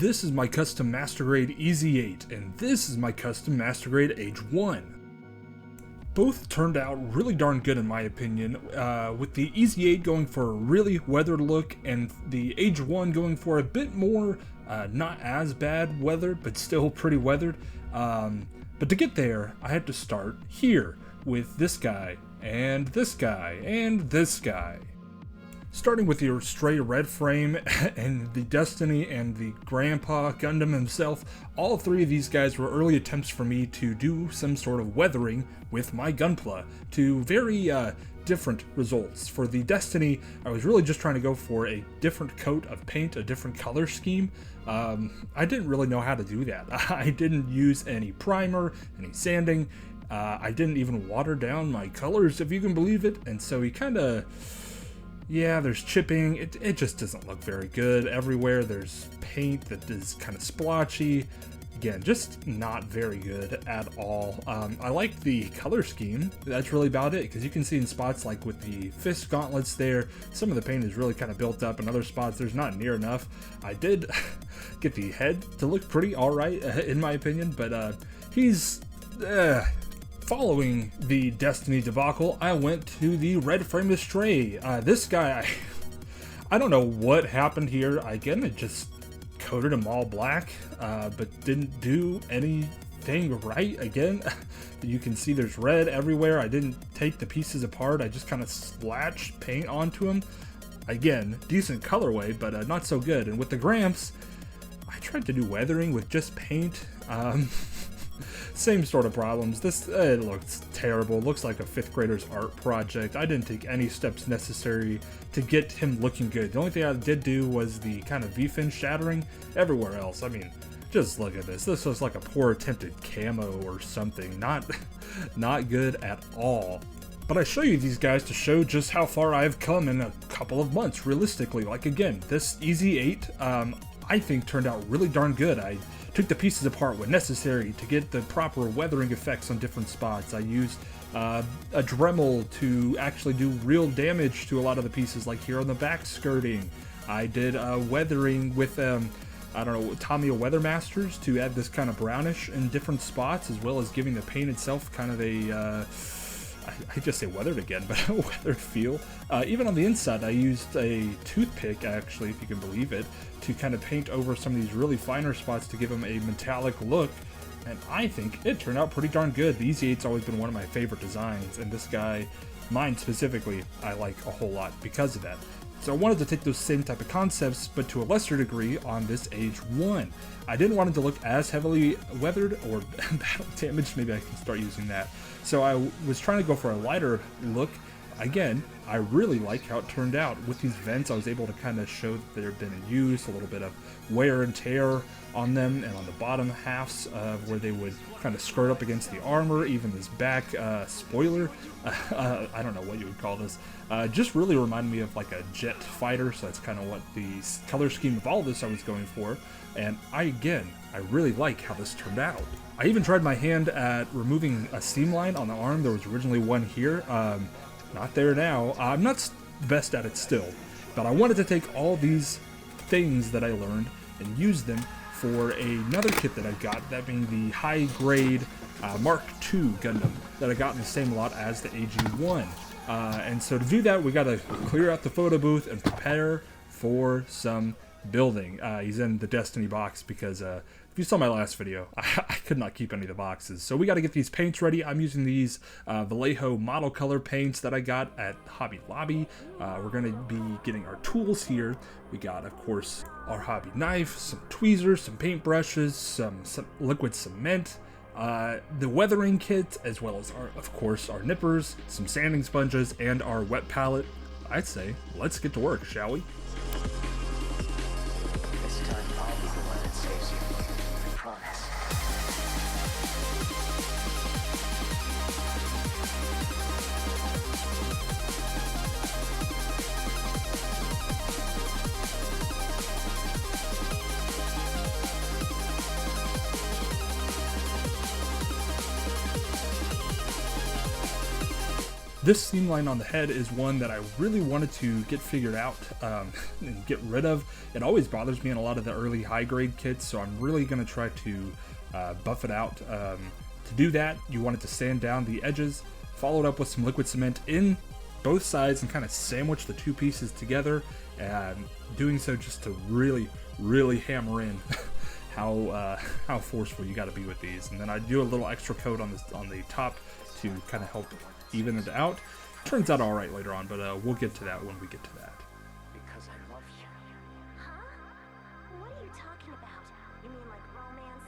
This is my custom Master Grade Easy 8, and this is my custom Master Grade Age 1. Both turned out really darn good in my opinion, with the Easy 8 going for a really weathered look, and the Age 1 going for a bit more, not as bad weathered, but still pretty weathered. But to get there, I had to start here, with this guy, and this guy, and this guy. Starting with the Stray Red Frame, and the Destiny, and the Grandpa Gundam himself, all three of these guys were early attempts for me to do some sort of weathering with my Gunpla, to very different results. For the Destiny, I was really just trying to go for a different coat of paint, a different color scheme. I didn't really know how to do that. I didn't use any primer, any sanding, I didn't even water down my colors, if you can believe it, and so he kinda... Yeah, there's chipping. It just doesn't look very good everywhere. There's paint that is kind of splotchy. Again, just not very good at all. I like the color scheme. That's really about it, because you can see in spots like with the fist gauntlets there, some of the paint is really kind of built up. In other spots, there's not near enough. I did get the head to look pretty alright, in my opinion, but he's... Following the Destiny debacle, I went to the Red Frame Stray. This guy, I don't know what happened here. Again, it just coated him all black, but didn't do anything right. Again, you can see there's red everywhere. I didn't take the pieces apart. I just kind of splashed paint onto him. Again, decent colorway, but not so good. And with the Gramps, I tried to do weathering with just paint. Same sort of problems. This, it looks terrible. It looks like a 5th grader's art project. I didn't take any steps necessary to get him looking good. The only thing I did do was the kind of V-fin shattering. Everywhere else, I mean, just look at this. This looks like a poor attempted camo or something. Not good at all. But I show you these guys to show just how far I've come in a couple of months, realistically. Like, again, this Easy 8, I think turned out really darn good. I took the pieces apart when necessary to get the proper weathering effects on different spots. I used a Dremel to actually do real damage to a lot of the pieces, like here on the back skirting. I did weathering with, I don't know, Tamiya Weathermasters to add this kind of brownish in different spots, as well as giving the paint itself kind of a... I just say weathered again, but a weathered feel. Even on the inside, I used a toothpick, actually, if you can believe it, to kind of paint over some of these really finer spots to give them a metallic look, and I think it turned out pretty darn good. The Easy 8's always been one of my favorite designs, and this guy, mine specifically, I like a whole lot because of that. So I wanted to take those same type of concepts, but to a lesser degree on this Age 1. I didn't want it to look as heavily weathered or battle damaged. Maybe I can start using that. So I was trying to go for a lighter look. Again, I really like how it turned out. With these vents, I was able to kind of show that they've been in use, a little bit of wear and tear on them, and on the bottom halves where they would kind of skirt up against the armor, even this back spoiler, I don't know what you would call this, just really reminded me of like a jet fighter, so that's kind of what the color scheme of all this I was going for, and I really like how this turned out. I even tried my hand at removing a seam line on the arm. There was originally one here, not there now. I'm not the best at it still, but I wanted to take all these things that I learned and use them for another kit that I got, that being the high grade Mark II Gundam that I got in the same lot as the AG1. And so to do that, we got to clear out the photo booth and prepare for some building. He's in the Destiny box because if you saw my last video, I could not keep any of the boxes. So we got to get these paints ready. I'm using these Vallejo model color paints that I got at Hobby Lobby. We're going to be getting our tools here. We got, of course, our hobby knife, some tweezers, some paint brushes, some liquid cement, the weathering kit, as well as, of course, our nippers, some sanding sponges, and our wet palette. I'd say, let's get to work, shall we? This seam line on the head is one that I really wanted to get figured out and get rid of. It always bothers me in a lot of the early high grade kits, so I'm really going to try to buff it out. To do that, you want it to sand down the edges, follow it up with some liquid cement in both sides and kind of sandwich the two pieces together, and doing so just to really hammer in how forceful you got to be with these. And then I do a little extra coat on the top to kind of help even it out. Turns out all right later on, but we'll get to that when we get to that. Because I love you. Huh? What are you talking about? You mean like romance?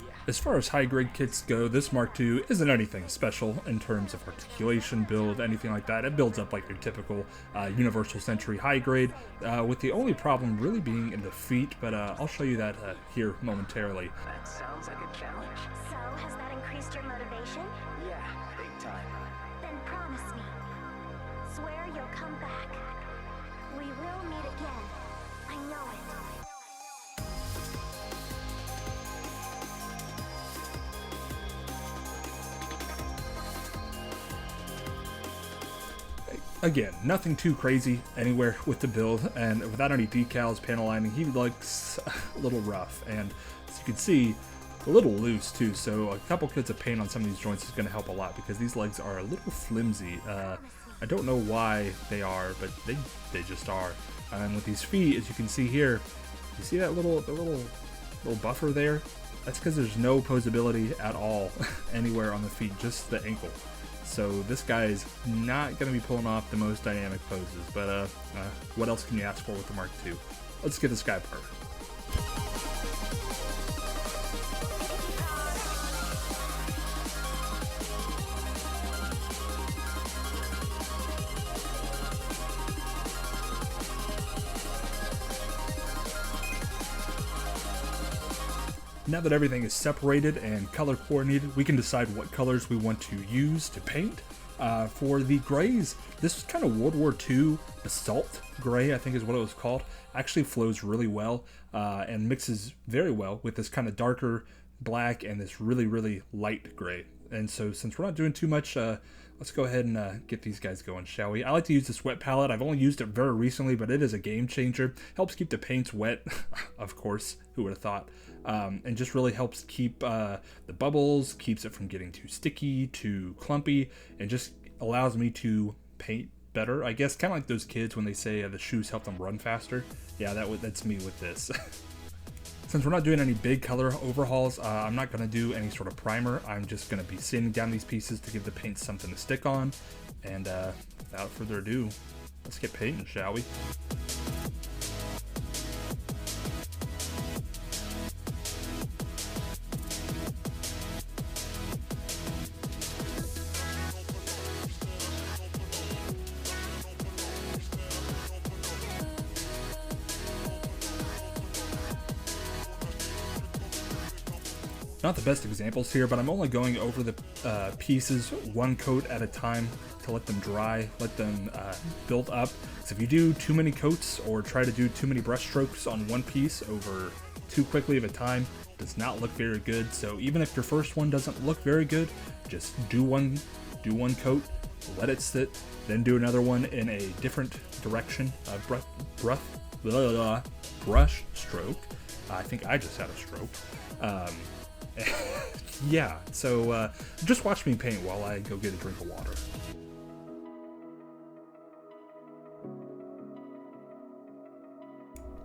Yeah. As far as high grade kits go, this Mark II isn't anything special in terms of articulation, build, anything like that. It builds up like your typical Universal Century high grade, with the only problem really being in the feet, but I'll show you that here momentarily. That sounds like a challenge. So, has that increased your motivation? Yeah, big time. Then promise me. Swear you'll come back. We will meet again. I know it. Again, nothing too crazy anywhere with the build, and without any decals, panel lining, he looks a little rough, and as you can see, a little loose too, so a couple coats of paint on some of these joints is going to help a lot, because these legs are a little flimsy. I don't know why they are, but they just are. And with these feet, as you can see here, you see that little buffer there? That's because there's no posability at all anywhere on the feet, just the ankle. So this guy is not going to be pulling off the most dynamic poses, but what else can you ask for with the Mark II? Let's get this guy apart. Now that everything is separated and color coordinated, we can decide what colors we want to use to paint. For the grays, this is kind of World War II basalt gray, I think is what it was called. Actually flows really well and mixes very well with this kind of darker black and this really light gray. And so since we're not doing too much, let's go ahead and get these guys going, shall we? I like to use this wet palette. I've only used it very recently, but it is a game changer. Helps keep the paints wet, of course, who would have thought? And just really helps keep the bubbles, keeps it from getting too sticky, too clumpy, and just allows me to paint better. I guess kind of like those kids when they say the shoes help them run faster. Yeah, that's me with this. Since we're not doing any big color overhauls, I'm not going to do any sort of primer. I'm just going to be sanding down these pieces to give the paint something to stick on. And without further ado, let's get painting, shall we? Not the best examples here, but I'm only going over the pieces one coat at a time to let them dry, let them build up. So if you do too many coats or try to do too many brush strokes on one piece over too quickly of a time, it does not look very good. So even if your first one doesn't look very good, just do one coat, let it sit, then do another one in a different direction, brush stroke. I think I just had a stroke. Yeah, so just watch me paint while I go get a drink of water.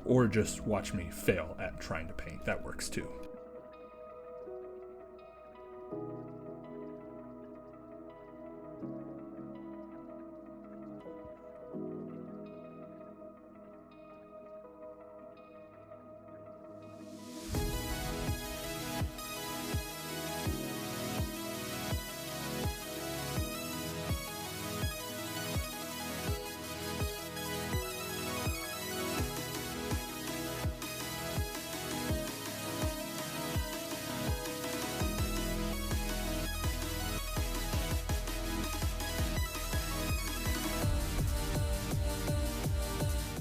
Or just watch me fail at trying to paint. That works too.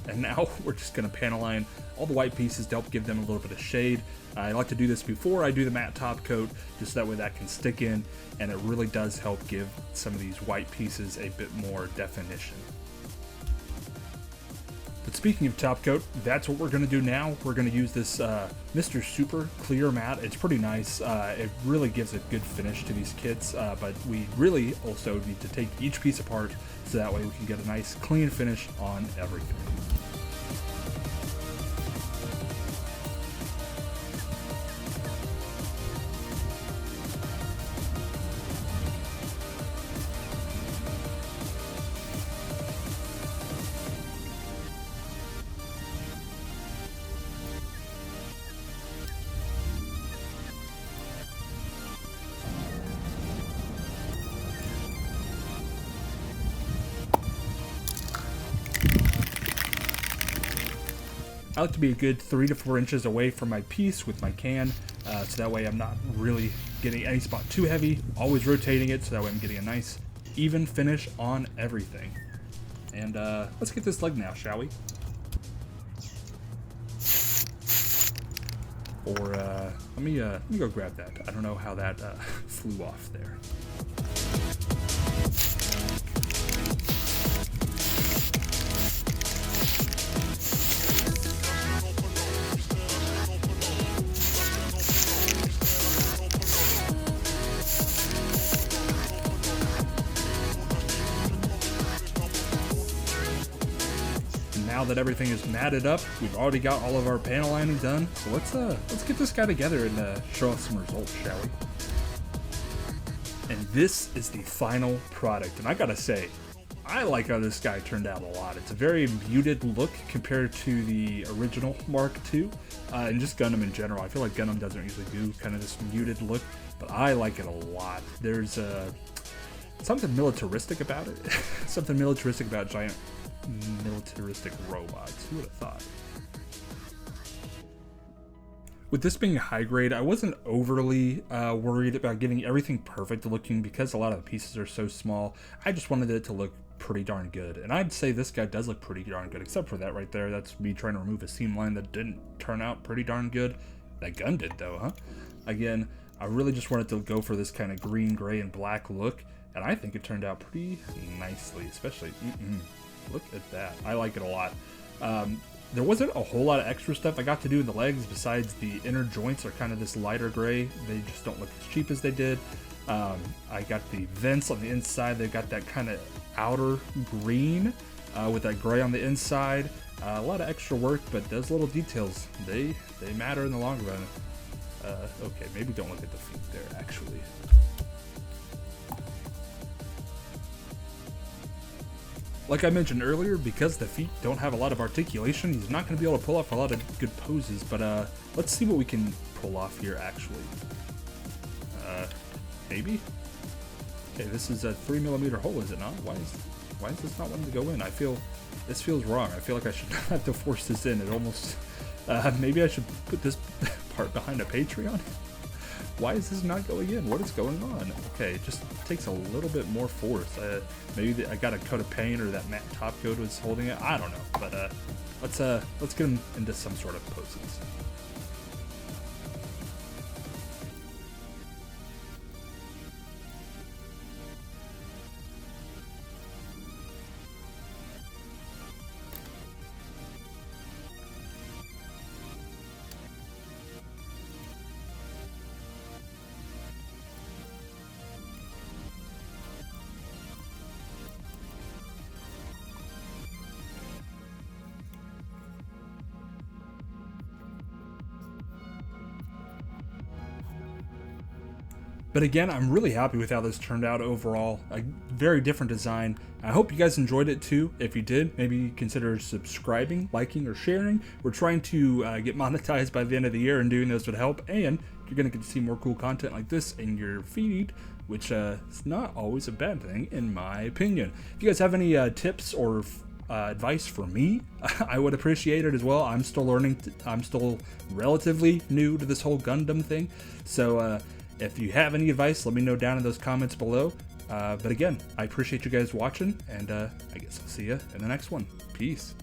And now we're just going to panel line all the white pieces to help give them a little bit of shade. I like to do this before I do the matte top coat, just that way that can stick in, and it really does help give some of these white pieces a bit more definition. But speaking of top coat, that's what we're going to do now. We're going to use this Mr. Super Clear Matte. It's pretty nice. It really gives a good finish to these kits, but we really also need to take each piece apart so that way we can get a nice clean finish on everything. I like to be a good 3 to 4 inches away from my piece with my can, so that way I'm not really getting any spot too heavy, always rotating it so that way I'm getting a nice even finish on everything. And let's get this leg now, shall we? Or let me go grab that. I don't know how that flew off there. Now that everything is matted up, we've already got all of our panel lining done. So let's get this guy together and show us some results, shall we? And this is the final product, and I gotta say, I like how this guy turned out a lot. It's a very muted look compared to the original Mark II, and just Gundam in general. I feel like Gundam doesn't usually do kind of this muted look, but I like it a lot. There's something militaristic about it. Something militaristic about giant militaristic robots. Who would have thought? With this being high grade, I wasn't overly worried about getting everything perfect looking because a lot of the pieces are so small. I just wanted it to look pretty darn good, and I'd say this guy does look pretty darn good, except for that right there. That's me trying to remove a seam line that didn't turn out pretty darn good. That gun did though, huh? Again, I really just wanted to go for this kind of green, gray, and black look, and I think it turned out pretty nicely, especially look at that. I like it a lot. There wasn't a whole lot of extra stuff I got to do in the legs besides the inner joints are kind of this lighter gray. They just don't look as cheap as they did. I got the vents on the inside. They got that kind of outer green with that gray on the inside. A lot of extra work, but those little details, they matter in the long run. Okay, maybe don't look at the feet there, actually. Like I mentioned earlier, because the feet don't have a lot of articulation, he's not going to be able to pull off a lot of good poses, but let's see what we can pull off here, actually. Maybe? Okay, this is a 3mm hole, is it not? Why is this not wanting to go in? This feels wrong. I feel like I should not have to force this in. It almost, maybe I should put this part behind a Patreon? Why is this not going in? What is going on? Okay, it just takes a little bit more force. Maybe I got a coat of paint or that matte top coat was holding it. I don't know, but let's get him into some sort of poses. But again, I'm really happy with how this turned out overall. A very different design. I hope you guys enjoyed it too. If you did, maybe consider subscribing, liking, or sharing. We're trying to get monetized by the end of the year, and doing those would help. And you're going to get to see more cool content like this in your feed, which is not always a bad thing, in my opinion. If you guys have any tips or advice for me, I would appreciate it as well. I'm still learning. I'm still relatively new to this whole Gundam thing. So if you have any advice, let me know down in those comments below. But again, I appreciate you guys watching, and I guess I'll see you in the next one. Peace.